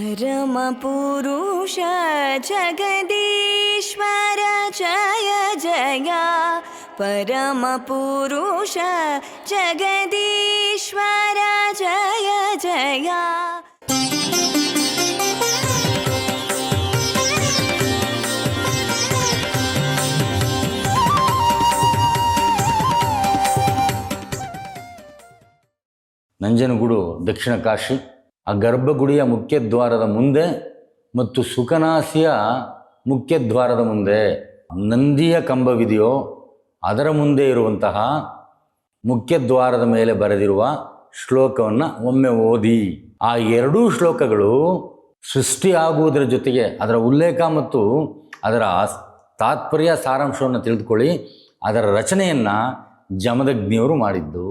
परमपुरुष जगदीश्वर जय जय परमपुरुष जगदीश्वर जय जय ನಂಜನಗೂಡು ದಕ್ಷಿಣ ಕಾಶಿ. ಆ ಗರ್ಭಗುಡಿಯ ಮುಖ್ಯದ್ವಾರದ ಮುಂದೆ ಮತ್ತು ಸುಖನಾಸಿಯ ಮುಖ್ಯದ್ವಾರದ ಮುಂದೆ ನಂದಿಯ ಕಂಬವಿದೆಯೋ ಅದರ ಮುಂದೆ ಇರುವಂತಹ ಮುಖ್ಯದ್ವಾರದ ಮೇಲೆ ಬರೆದಿರುವ ಶ್ಲೋಕವನ್ನು ಒಮ್ಮೆ ಓದಿ. ಆ ಎರಡೂ ಶ್ಲೋಕಗಳು ಸೃಷ್ಟಿಯಾಗುವುದರ ಜೊತೆಗೆ ಅದರ ಉಲ್ಲೇಖ ಮತ್ತು ಅದರ ತಾತ್ಪರ್ಯ ಸಾರಾಂಶವನ್ನು ತಿಳಿದುಕೊಳ್ಳಿ. ಅದರ ರಚನೆಯನ್ನು ಜಮದಗ್ನಿಯವರು ಮಾಡಿದ್ದು.